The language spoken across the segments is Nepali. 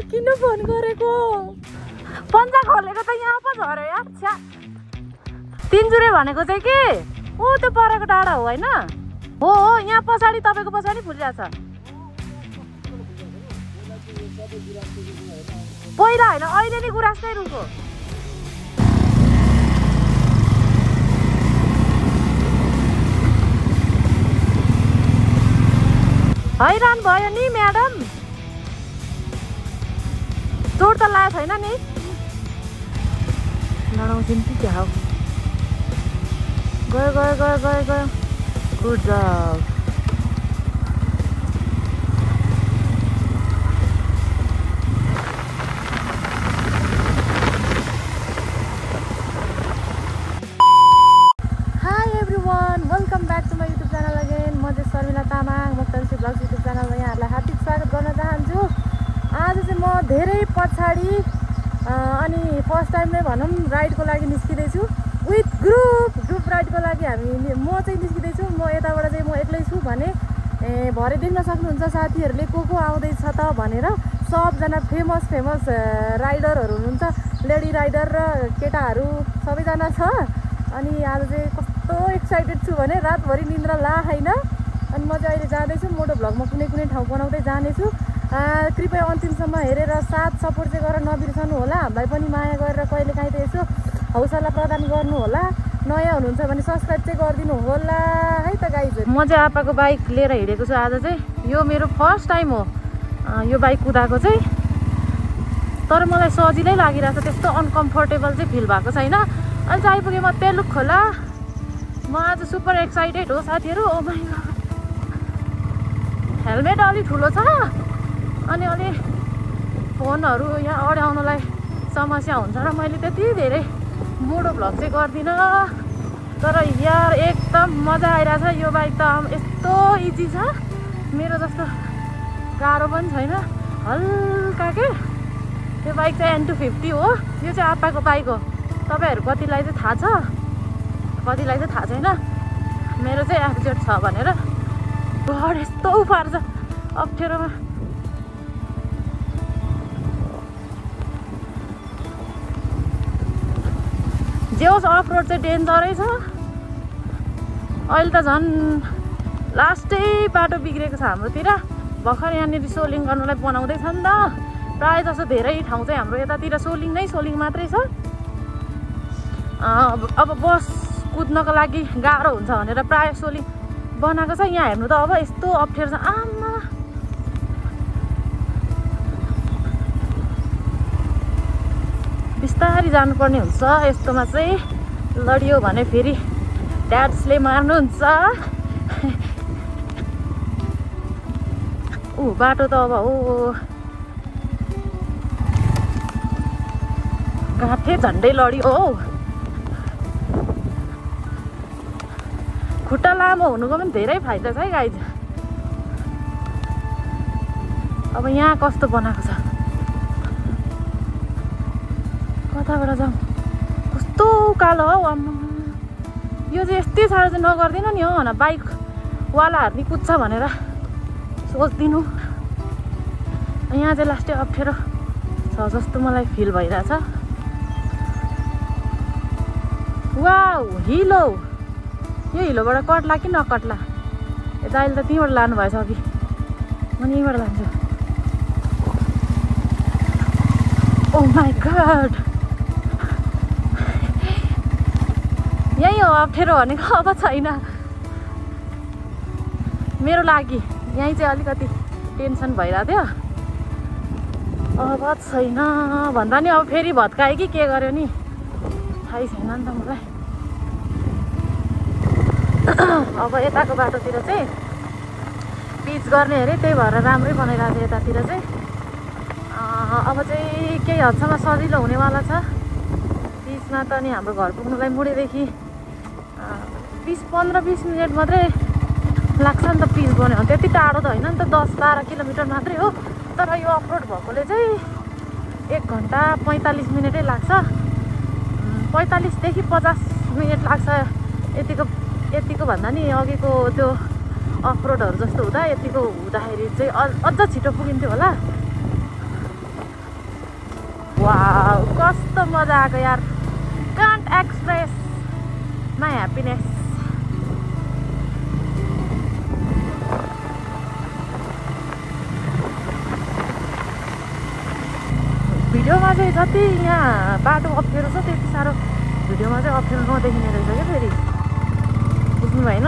किन फोन गरेको? पन्जा खोलेको त यहाँ पो झऱ्यो यार। छ्या, तिनजुरे भनेको चाहिँ के ऊ त्यो परेको डाँडा हो होइन? हो हो, यहाँ पछाडि तपाईँको पछाडि फुलिरहेछ। पहिला होइन, अहिले नि गुराँसकै रुखो। हैरान भयो नि म्याडम। चोट त लागेको छैन नि? लडाउँछौँ कि क्या हो? गयो गयो गयो गयो गयो। Good job. Hi everyone, welcome back to my YouTube channel again. म चाहिँ शर्मिला तामाङ, मोक्तान्सी ब्लग्स युट्युब च्यानलमा यहाँहरूलाई हार्दिक स्वागत गर्न चाहन्छु। आज चाहिँ म धेरै पछाडि अनि फर्स्ट टाइम नै भनौँ राइडको लागि निस्किँदैछु विथ ग्रुप राइडको लागि। म चाहिँ निस्किँदैछु। म यताबाट चाहिँ म एक्लै छु भने भरे देख्न सक्नुहुन्छ साथीहरूले को आउँदैछ त भनेर। सबजना फेमस राइडरहरू हुनुहुन्छ, लेडी राइडर र केटाहरू सबैजना छ। अनि आज चाहिँ कस्तो एक्साइटेड छु भने रातभरि निन्द्रा छैन। अनि म चाहिँ अहिले जाँदैछु। मोटो भ्लगमा कुनै ठाउँ बनाउँदै जानेछु। कृपया अन्तिमसम्म हेरेर साथ सपोर्ट चाहिँ गरेर नबिर्सनु होला। हामीलाई पनि माया गरेर कहिलेकाहीँ त यसो हौसला प्रदान गर्नु होला। नयाँ हुनुहुन्छ भने सब्सक्राइब चाहिँ गरिदिनु होला है त गाइज। म चाहिँ आपाको बाइक लिएर हिँडेको छु आज चाहिँ। यो मेरो फर्स्ट टाइम हो यो बाइक कुदाएको चाहिँ। तर मलाई सजिलै लागिरहेको छ, त्यस्तो अनकम्फर्टेबल चाहिँ फिल भएको छैन। अनि चाहिँ आइपुगेँ म तेलुक खोला। म आज सुपर एक्साइटेड हो साथीहरू। ओ माइ गॉड, हेलमेट अलि ठुलो छ अनि अलि फोनहरू यहाँ अड्याउनलाई समस्या हुन्छ र मैले त्यति धेरै मोटो भ्लग चाहिँ गर्दिनँ। तर यार एकदम मजा आइरहेछ। यो बाइक त यस्तो इजी छ, मेरो जस्तो गाह्रो पनि छैन, हल्का के। यो बाइक चाहिँ N250 हो। यो चाहिँ आप्पाको बाइक हो। तपाईँहरू कतिलाई चाहिँ थाहा छ, कतिलाई चाहिँ थाहा छैन। मेरो चाहिँ FZ छ भनेर। गड यस्तो उफार्छ अप्ठ्यारोमा। जे होस् अफ रोड चाहिँ डेन्जरै छ। अहिले त झन् लास्टै बाटो बिग्रेको छ हाम्रोतिर। भर्खर यहाँनिर सोलिङ गर्नलाई बनाउँदैछ नि त। प्रायः जसो धेरै ठाउँ चाहिँ हाम्रो यतातिर सोलिङ मात्रै छ। अब बस कुद्नको लागि गाह्रो हुन्छ भनेर प्रायः सोलिङ बनाएको छ। यहाँ हेर्नु त अब यस्तो अप्ठ्यारो छ। आमा बिस्तारी जानुपर्ने हुन्छ यस्तोमा चाहिँ। लडियो भने फेरि ड्याड्सले मार्नुहुन्छ। बाटो त अब हो काठे झन्डै लडियो हो। खुट्टा लामो हुनुको पनि धेरै फाइदा छ है गाइज। अब यहाँ कस्तो बनाएको छ, कताबाट जाउँ? कस्तो उकालो हौ आम्मा। यो चाहिँ यस्तै साह्रो चाहिँ नगरिदिनु नि हो न, बाइकवालाहरू नि कुद्छ भनेर सोचिदिनु। यहाँ चाहिँ लास्टै अप्ठ्यारो छ जस्तो मलाई फिल भइरहेछ। वाउ, हिलो। यो हिलोबाट कट्ला कि नकट्ला? ए दाइले त त्यहीँबाट लानुभएछ अघि, म यहीँबाट लान्छु। ओ माई गॉड, यही हो अप्ठ्यारो भनेको। अब छैन मेरो लागि। यहीँ चाहिँ अलिकति टेन्सन भइरहेको थियो। अब छैन भन्दा नि अब फेरि भत्कायो कि के गर्यो नि थाहै छैन नि त मलाई। अब यताको बाटोतिर चाहिँ पिच गर्ने अरे, त्यही भएर राम्रै बनाइरहेको छ यतातिर चाहिँ। अब चाहिँ केही हदसम्म सजिलो हुनेवाला छ। पिचमा त नि हाम्रो घर पुग्नुलाई मुडेदेखि 15-20 मिनट मात्रै लाग्छ नि त पिच बन्यो। त्यति टाढो त होइन नि त, 10-12 किलोमिटर मात्रै हो। तर यो अफरोड भएकोले चाहिँ 1 घन्टा 45 मिनटै लाग्छ। 45 देखि 50 मिनट लाग्छ। यतिको भन्दा नि अघिको त्यो अफरोडहरू जस्तो हुँदा यतिको हुँदाखेरि चाहिँ अझ छिटो पुगिन्थ्यो होला। वाउ कस्तो मजा आएको यार। Can't express my happiness. भिडियोमा चाहिँ जति यहाँ बाटो अप्ठ्यारो छ त्यति साह्रो भिडियोमा चाहिँ अप्ठ्यारो नदेखिने रहेछ क्या फेरि, बुझ्नु भएन?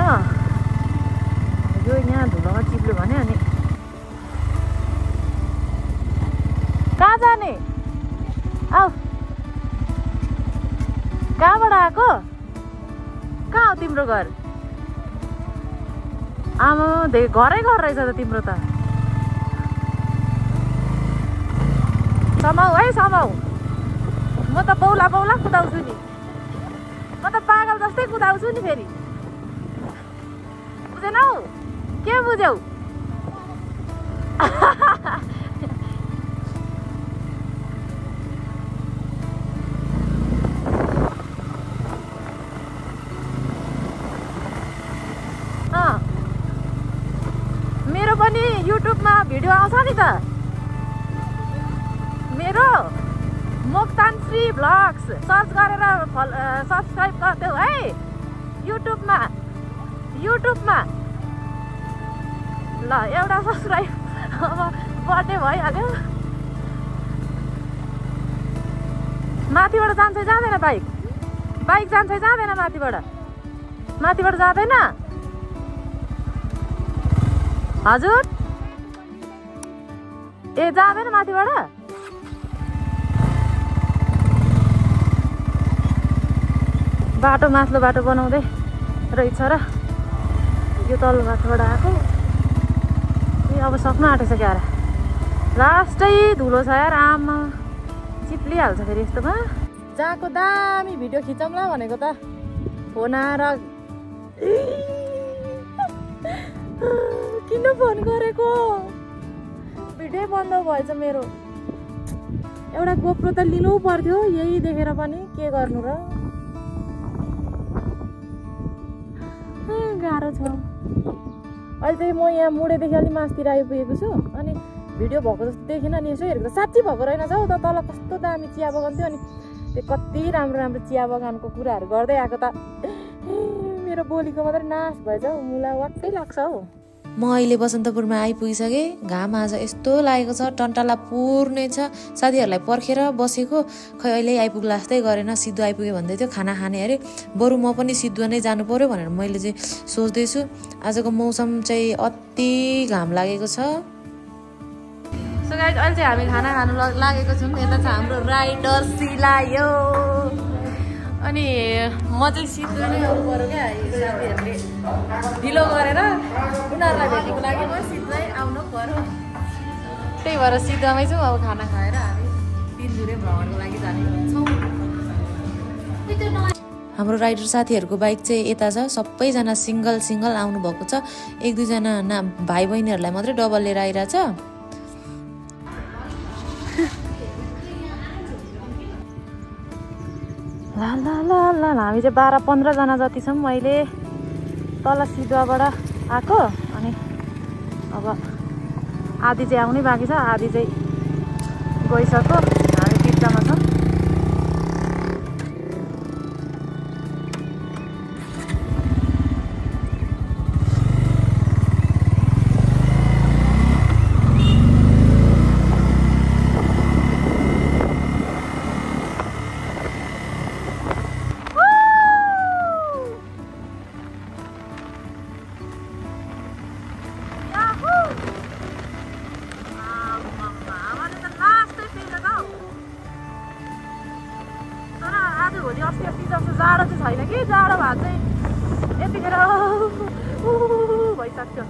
यो यहाँ धुलोमा चिप्ल्यो भने अनि कहाँ जाने? आऊ कहाँबाट आएको? कहाँ हो तिम्रो घर? आमा घरै घर रहेछ त तिम्रो त। समाऊ है समाऊ, म त बौला बौला कुदाउँछु नि, म त पागल जस्तै कुदाउँछु नि फेरि, बुझेनौ? के बुझ्यौ? मेरो पनि युट्युबमा भिडियो आउँछ नि त, मेरो मोक्तानश्री भ्लग्स सर्च गरेर सब्सक्राइब गरिदेऊ है युट्युबमा। ल एउटा सब्सक्राइब अब बढ्ने भइहाल्यो। माथिबाट जान्छ जाँदैन? बाइक जान्छ जाँदैन? माथिबाट जाँदैन? हजुर ए जाँदैन माथिबाट? बाटो माथिल्लो बाटो बनाउँदै रहेछ र यो तल्लो बाटोबाट आएको। ए अब सक्नु आँटिसक्यो यार, लास्टै धुलो छ यार, आमा चिप्लिहाल्छ फेरि यस्तोमा। जहाँको दामी भिडियो खिचौँला भनेको त फोन आएर किन फोन गरेको? भिडियो बन्द भएछ मेरो। एउटा गोप्रो त लिनु पर्थ्यो, यही देखेर पनि के गर्नु र, गाह्रो छ। अहिले चाहिँ म यहाँ मुडेदेखि अलि मासतिर आइपुगेको छु अनि भिडियो भएको जस्तो देखेन नि, यसो हेरेको त साँच्ची भएको रहेनछ हौ त। तल कस्तो दामी चिया बगान थियो अनि त्यो कति राम्रो राम्रो चिया बगानको कुराहरू गर्दै आएको त मेरो बोलीको मात्रै नाश भएछ हौ, मुला वाक्कै लाग्छ हौ। म अहिले बसन्तपुरमा आइपुगिसकेँ। घाम आज यस्तो लागेको छ, टन्टाला पुर्ने छ। साथीहरूलाई पर्खेर बसेको, खै अहिले आइपुग्ला जस्तै गरेन। सिद्धु आइपुग्यो भन्दै थियो खाना खाने अरे, बरु म पनि सिद्धु नै जानु पर्यो भनेर मैले चाहिँ सोच्दैछु। आजको मौसम चाहिँ अति घाम लागेको छ। सो गाइस अहिले चाहिँ हामी खाना खानु लागेको छौँ। यता छ हाम्रो राइडर सिलायो अनि म चाहिँ सिद्धु नै आउनु पऱ्यो क्या। साथीहरूले ढिलो गरेर उनीहरूलाई भेट्नुको लागि म सिधै आउनु पऱ्यो, त्यही भएर सिद्धमै छौँ। अब खाना खाएर हामी 3 जुरे भ्रमणको लागि जाने छौँ। हाम्रो राइडर साथीहरूको बाइक चाहिँ यता छ, सबैजना सिङ्गल आउनुभएको छ। 1-2 जना भाइ बहिनीहरूलाई मात्रै डबल लिएर आइरहेछ। ल हामी चाहिँ 12-15 जना जति छौँ अहिले। तल सिद्धुवाबाट आएको अनि अब आधी चाहिँ आउनै बाँकी छ, आधी चाहिँ गइसक्यो। हामी बिचमा छौँ। भोलि अस्ति जस्तो जाडो चाहिँ छैन कि, जाडो भए चाहिँ यतिखेर भइसक्यो।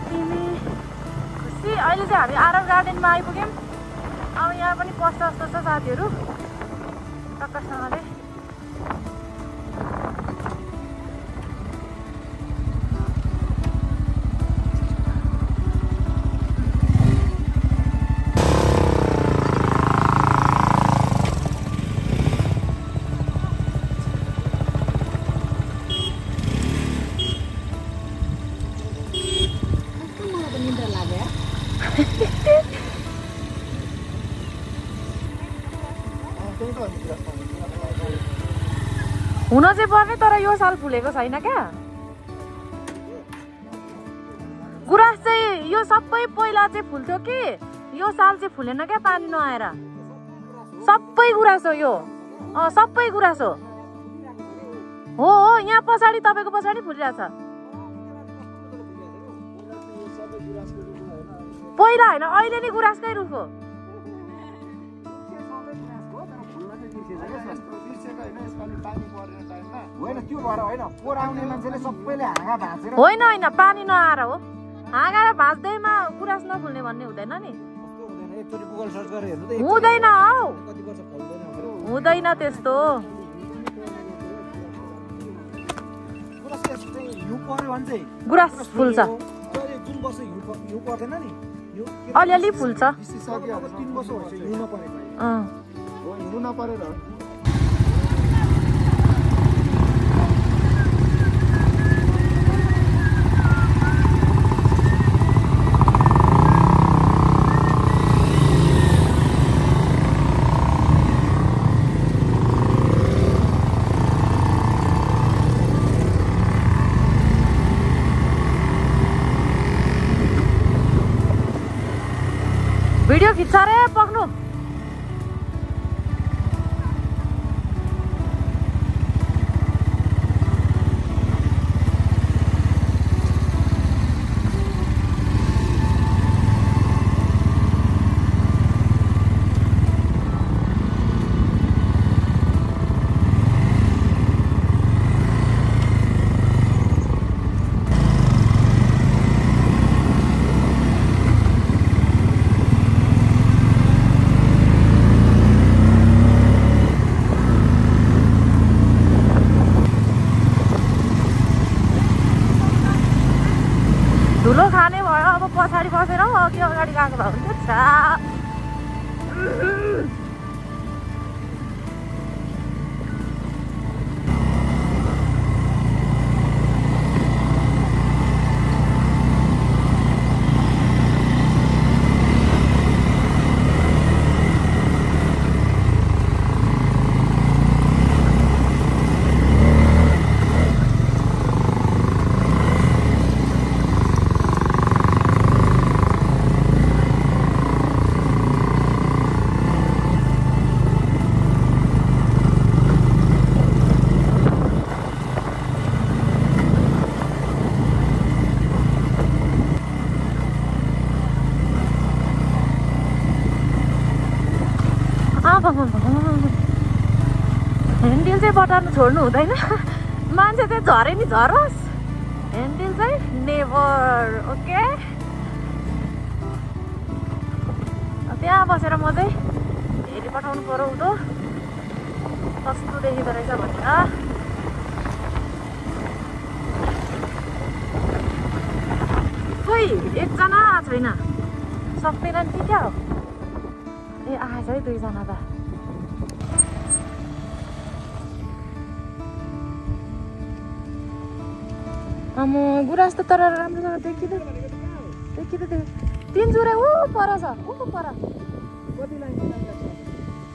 तिमी खुसी। अहिले चाहिँ हामी आरब गार्डनमा आइपुग्यौँ। अब यहाँ पनि पस्छ जस्तो छ साथीहरू टक्कसँगले। हुन चाहिँ पर्ने तर यो साल फुलेको छैन क्या। गुराँस चाहिँ यो सबै पहिला चाहिँ फुल्थ्यो कि यो साल चाहिँ फुलेन क्या पानी नआएर। सबै गुराँस हो यो, सबै गुराँस हो। हो यहाँ पछाडि तपाईँको पछाडि फुलिरहेछ। पहिला होइन अहिले नि गुराँसकै रुख हो। होइन होइन पानी नआएर हो। हाँगा र भाँच्दैमा गुराँस नफुल्ने भन्ने हुँदैन नि। हुँदैन हौ, हुँदैन त्यस्तो। गुराँस फुल्छ अलिअलि फुल्छ। भिडियो खिच्छ रे पक्नु। धुलो खाने भयो अब पछाडि बसेर अघि अगाडि गएको भए हुन्थ्यो। ह्यान्डल चाहिँ बटार्नु छोड्नु हुँदैन। मान्छे चाहिँ झरे नि झरोस्, ह्यान्डल चाहिँ नेभर। ओके त्यहाँ बसेर म चाहिँ हेरी पठाउनु पर्यो उँधो कस्तो देखिँदो रहेछ भनेर। खोइ एकजना छैन, सक्दैन नि क्या हो। ए आएछ है दुईजना त। गुराँस त तर राम्रोसँग देखिँदै 3 जुरे ऊ पर छ, ऊ पर।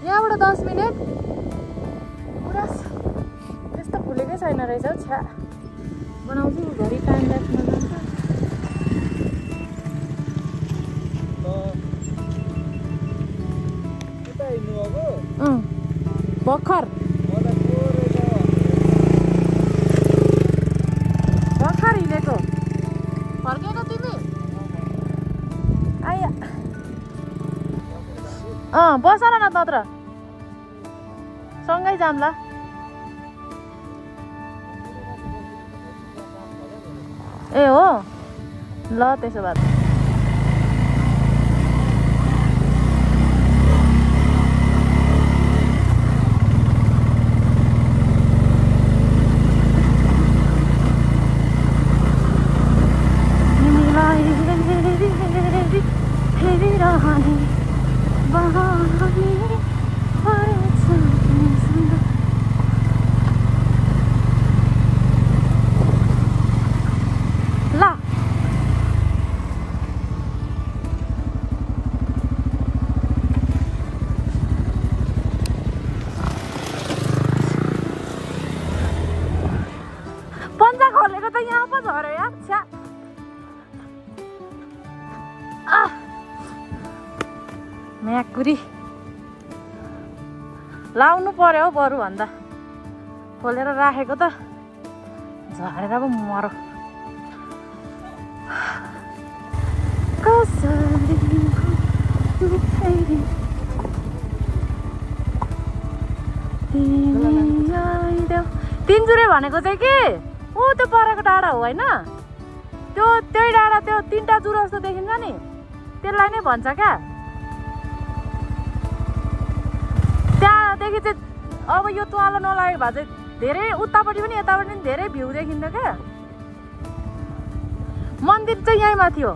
यहाँबाट 10 मिनट। गुराँस त्यस्तो फुलेकै छैन रहेछ हौ। छ्या बनाउँछु घरि टाइम ल्याप्समा जान्छ। भर्खर हिँडेको। फर्केको तिमी? आइया बस न तत्र सँगै जाम्ला। ए हो ल त्यसो भए पन्जा खोलेको त यहाँ पो झऱ्यो यार छ्या म्याकुरी लाउनु पर्यो हौ बरु भन्दा खोलेर राखेको त झरेर पो मरो तिनजुरे भनेको चाहिँ के ऊ त्यो परेको डाँडा हो होइन त्यही डाँडा त्यो 3टा जुरो जस्तो देखिन्छ नि त्यसलाई नै भन्छ क्या त्यहाँदेखि चाहिँ अब यो तुवालो नलागेको भए चाहिँ धेरै उतापट्टि पनि यतापट्टि पनि धेरै भ्यू देखिन्छ क्या मन्दिर चाहिँ यहीँ माथि हो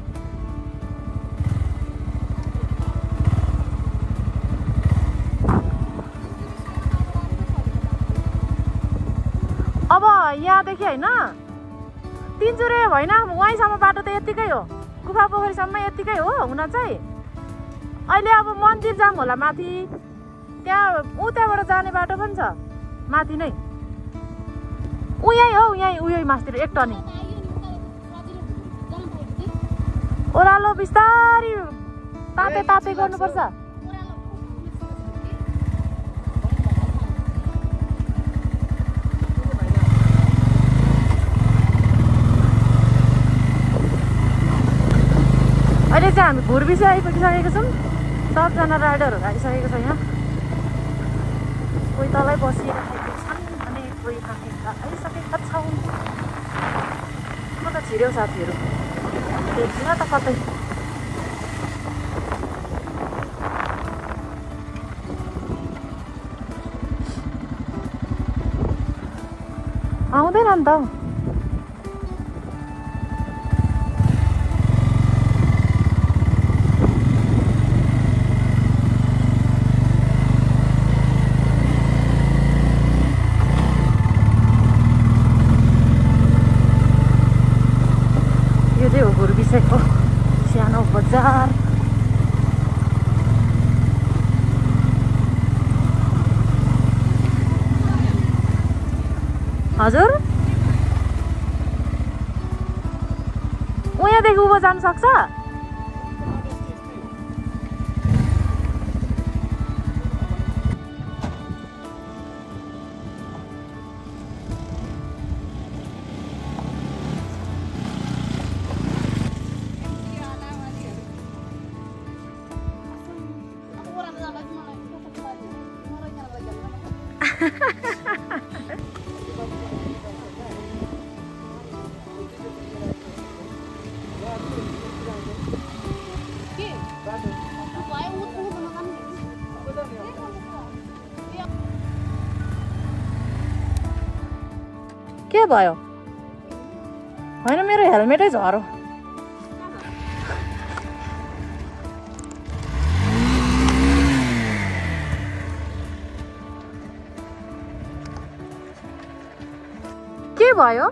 अब यहाँदेखि होइन तिनजुरे होइन वहीँसम्म बाटो त यत्तिकै हो गुफा पोखरीसम्म यत्तिकै हो हुन चाहिँ अहिले अब मन्दिर जाम होला माथि त्यहाँबाट जाने बाटो पनि छ माथि नै यहीँ मास्तिर एक टर्निङ ओह्रालो बिस्तारी ताते गर्नुपर्छ अहिले चाहिँ हामी घुर्बिसे आइपुगिसकेको छौँ सबजना राइडरहरू आइसकेको छ यहाँ कोही तलै बसिरहेको छन् भने कोही माथि आइसकेका छौँ म त छिर्यो साथीहरू देखिन त कतै आउँदैन नि त घुर्बिसेको सानो बजार हजुर उहाँदेखि उँभो जान सक्छ के भयो होइन मेरो हेलमेटै झरो के भयो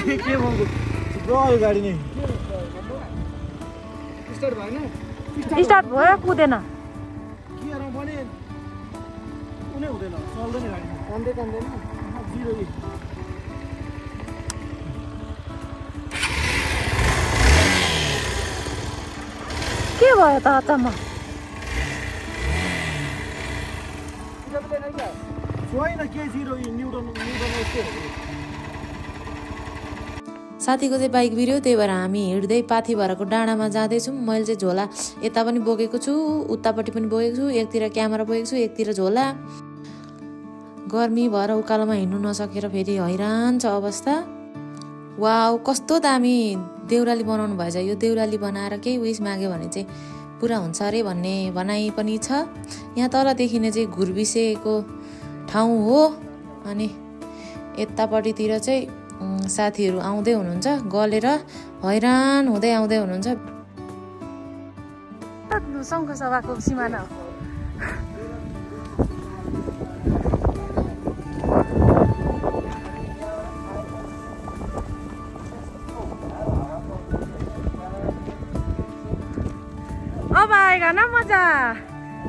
के भन्नु ब्रो गाडी नै स्टार्ट भएन स्टार्ट भयो कुदेन के गरौँ भने कुनै हुँदैन चल्दैन गाडी कान्दैन जिरो के भयो त अचम्म छैन के जिरो न्युटन यस्तो साथीको चाहिँ बाइक बिर्यो त्यही भएर हामी हिँड्दै पाथी भरको डाँडामा जाँदैछौँ मैले चाहिँ झोला यता पनि बोकेको छु उतापट्टि पनि बोकेको छु एकतिर क्यामेरा बोकेको छु एकतिर झोला गर्मी भएर उकालोमा हिँड्नु नसकेर फेरि हैरान छ अवस्था वाउ कस्तो दामी देउराली बनाउनु भएछ यो देउराली बनाएर केही उयस माग्यो भने चाहिँ पुरा हुन्छ अरे भन्ने भनाइ पनि छ यहाँ तल देखिने चाहिँ घुर्बिसेको ठाउँ हो अनि यतापट्टितिर चाहिँ साथीहरू आउँदै हुनुहुन्छ गलेर हैरान हुँदै आउँदै हुनुहुन्छ शङ्खसभाको सिमाना हो अब आएगा ना मजा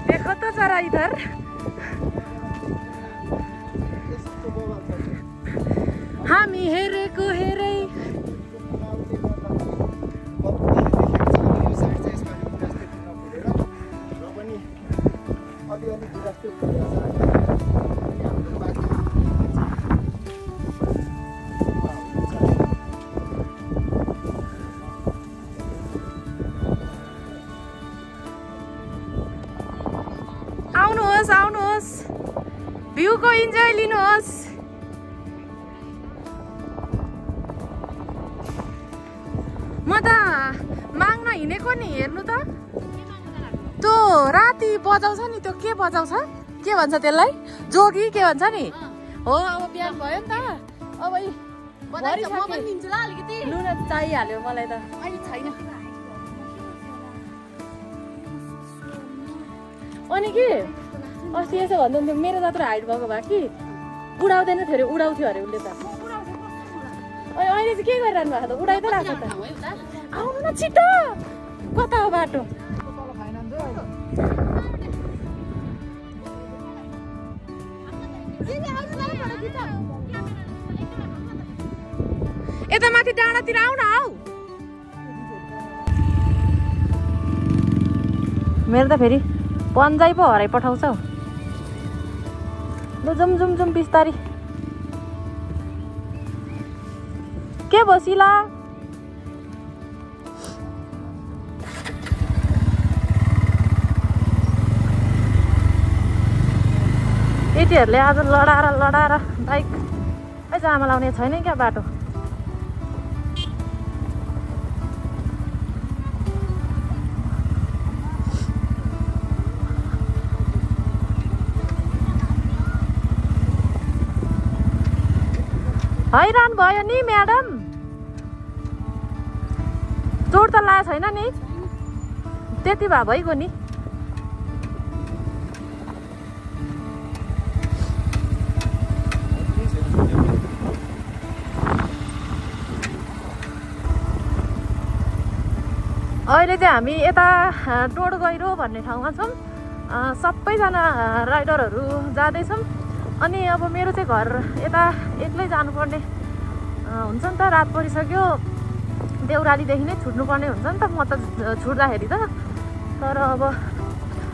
देखो तो जरा इधर हामी हेरेको हेरै आउनुहोस् आउनुहोस् भ्यूको इन्जोय लिनुहोस् म त माग्न हिँडेको नि हेर्नु त त्यो राति बजाउँछ नि त्यो के बजाउँछ के भन्छ त्यसलाई जोगी के भन्छ नि हो अब बिहान भयो नि त अब लुन चाहिहाल्यो मलाई त छैन अनि के अस्ति यसो भन्नुहुन्थ्यो मेरो जत्रो हाइट भएको भए कि उडाउँदैन थियो अरे उडाउँथ्यो अरे उसले त अहिले चाहिँ के गरिरहनु भएको त उडाइ त राख्छ त आउनु न छिटो कता हो बाटो यता माथि डाँडातिर आउन हौ मेरो त फेरि पन्जाइ पो हराइ पठाउँछ हौ ल जाउँ जाउँ जाउँ बिस्तारी के बसिला केटीहरूले आज लडाएर बाइक जामा लाउने छैन क्या बाटो हैरान भयो नि म्याडम चोट त लागेको छैन नि त्यति भए भइगयो नि अहिले चाहिँ हामी यता टोड गैरो भन्ने ठाउँमा छौँ सबैजना राइडरहरू जाँदैछौँ अनि अब मेरो चाहिँ घर यता एक्लै जानुपर्ने हुन्छ नि त रात परिसक्यो देउरालीदेखि नै छुट्नुपर्ने हुन्छ नि त म त छुट्दाखेरि त तर अब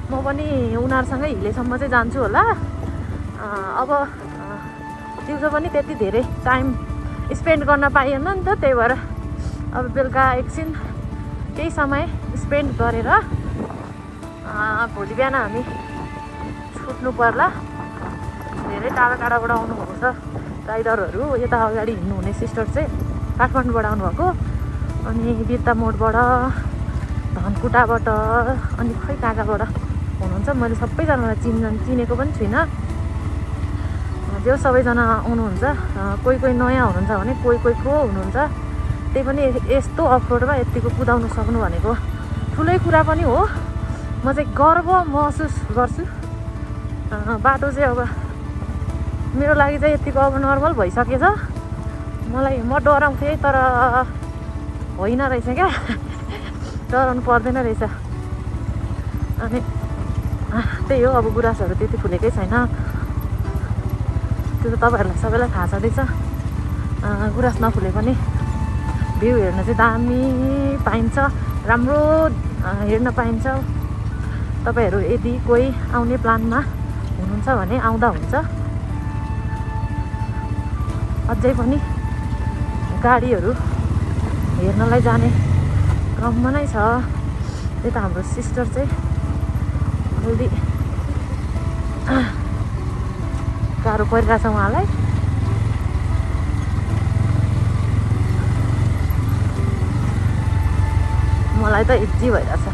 म पनि उनीहरूसँगै हिलेसम्म चाहिँ जान्छु होला अब दिउँसो पनि त्यति धेरै टाइम स्पेन्ड गर्न पाइएन नि त त्यही भएर अब बेलुका एकछिन केही समय स्पेन्ड गरेर भोलि बिहान हामी छुट्नु पर्ला धेरै टाढा टाढाबाट आउनुभएको छ राइडरहरू यता अगाडि हिँड्नुहुने सिस्टर चाहिँ काठमाडौँबाट आउनुभएको अनि बिर्ता मोडबाट धनकुटाबाट अनि खै कहाँ कहाँबाट हुनुहुन्छ मैले सबैजनालाई चिनेको पनि छुइनँ जो सबैजना आउनुहुन्छ कोही कोही नयाँ हुनुहुन्छ भने कोही कोही प्रो हुनुहुन्छ त्यही पनि यस्तो अफरोडमा यतिको कुदाउनु सक्नु भनेको ठुलै कुरा पनि हो म चाहिँ गर्व महसुस गर्छु बाटो चाहिँ अब मेरो लागि चाहिँ यतिको अब नर्मल भइसकेछ मलाई म डराउँथेँ तर होइन रहेछ क्या डराउनु पर्दैन रहेछ अनि त्यही हो अब गुराँसहरू त्यति फुलेकै छैन त्यो त तपाईँहरूलाई सबैलाई थाहा छँदैछ गुराँस नफुले पनि भ्यू हेर्न चाहिँ दामी पाइन्छ राम्रो हेर्न पाइन्छ तपाईँहरू यदि कोही आउने प्लानमा हुनुहुन्छ भने आउँदा हुन्छ अझै पनि गाडीहरू हेर्नलाई जाने क्रममा नै छ त्यही त हाम्रो सिस्टर चाहिँ अलि गाह्रो परिरहेछ उहाँलाई मलाई त इजी भइरहेछ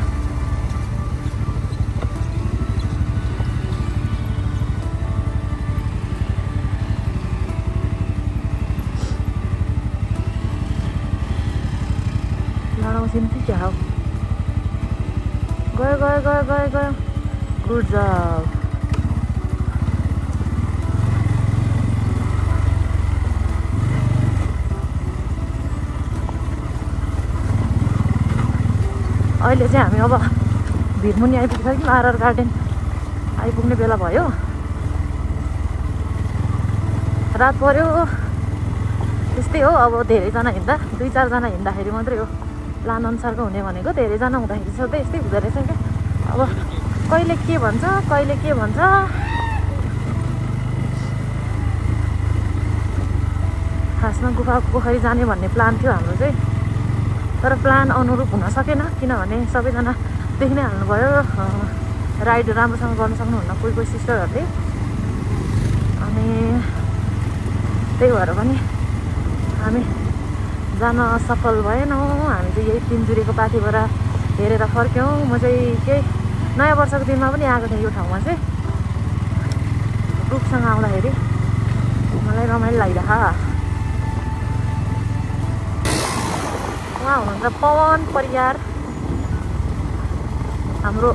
लडाउँछौँ कि क्या हो गयो गुड जब। अहिले चाहिँ हामी अब भिरमुनि आइपुगिसक्यौँ। आरआर गार्डन आइपुग्ने बेला भयो। रात पर्यो त्यस्तै हो। अब धेरैजना हिँड्दा 2-4 जना हिँड्दाखेरि मात्रै हो प्लान अनुसारको हुने भनेको। धेरैजना हुँदाखेरि चाहिँ यस्तै हुँदो रहेछ क्या। अब कहिले के भन्छ कहिले के भन्छ। खासमा गुफा पोखरी जाने भन्ने प्लान थियो हाम्रो चाहिँ, तर प्लान अनुरूप हुन सकेन किनभने सबैजना देखि नै हाल्नुभयो। राइड राम्रोसँग गर्न सक्नुहुन्न कोही कोही सिस्टरहरूले। अनि त्यही भएर पनि हामी जान सफल भएनौँ। हामी चाहिँ यही तिनजुरेको पाथिबाट हेरेर फर्क्यौँ। म चाहिँ केही नयाँ वर्षको दिनमा पनि आएको थिएँ यो ठाउँमा चाहिँ। ग्रुपसँग आउँदाखेरि मलाई रमाइलो लागिरह। उहाँ हुनुहुन्छ पवन परियार, हाम्रो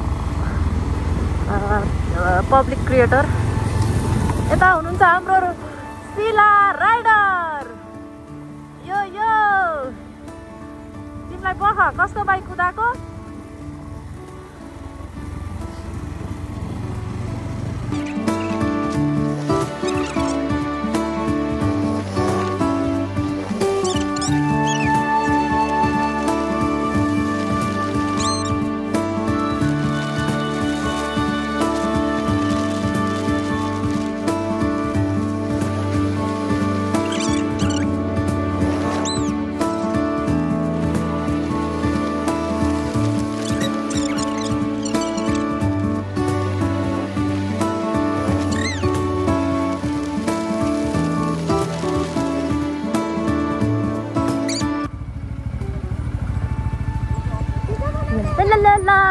पब्लिक क्रिएटर। यता हुनुहुन्छ हाम्रो सिला राइडर। यो तिमीलाई बख कस्तो बाइक कुदाएको?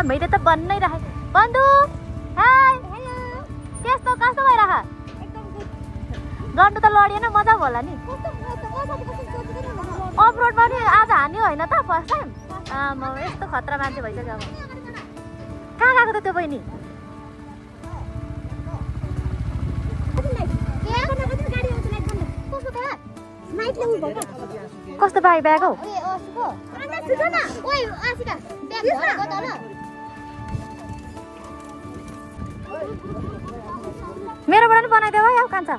मैले त भन्नै राखेँ। बन्धु हाय, त्यस्तो कस्तो भइरह? गर्नु त लडिएन, मजा होला नि। अफरोड पनि आज हान्यो होइन त फर्स्ट टाइम? यस्तो खतरा मान्छे भइसक्यो। अब कहाँ गएको त त्यो बहिनी? कस्तो बाइक ब्याग हौ? मेरोबाट नि बनाइदेऊ है कान्छा।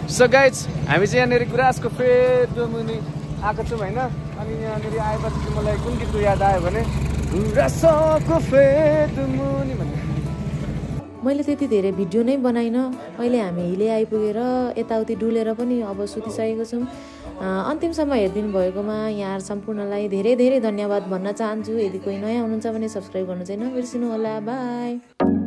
सो गाइज हामी चाहिँ यहाँनिर गुराँसको फेदो मुनि आएको छौँ होइन। अनि यहाँनिर आएपछि चाहिँ मलाई कुन गीतको याद आयो भने गुराँसको फेदो मुनि भन्ने। मैले त्यति धेरै भिडियो नै बनाइनँ। अहिले हामी हिले आइपुगेर यताउति डुलेर पनि अब सुतिसकेको छौँ। अन्तिमसम्म हेरिदिनु भएकोमा यहाँ सम्पूर्णलाई धेरै धेरै धन्यवाद भन्न चाहन्छु। यदि कोही नयाँ हुनुहुन्छ भने सब्सक्राइब गर्नु चाहिँ नबिर्सिनु होला। बाई।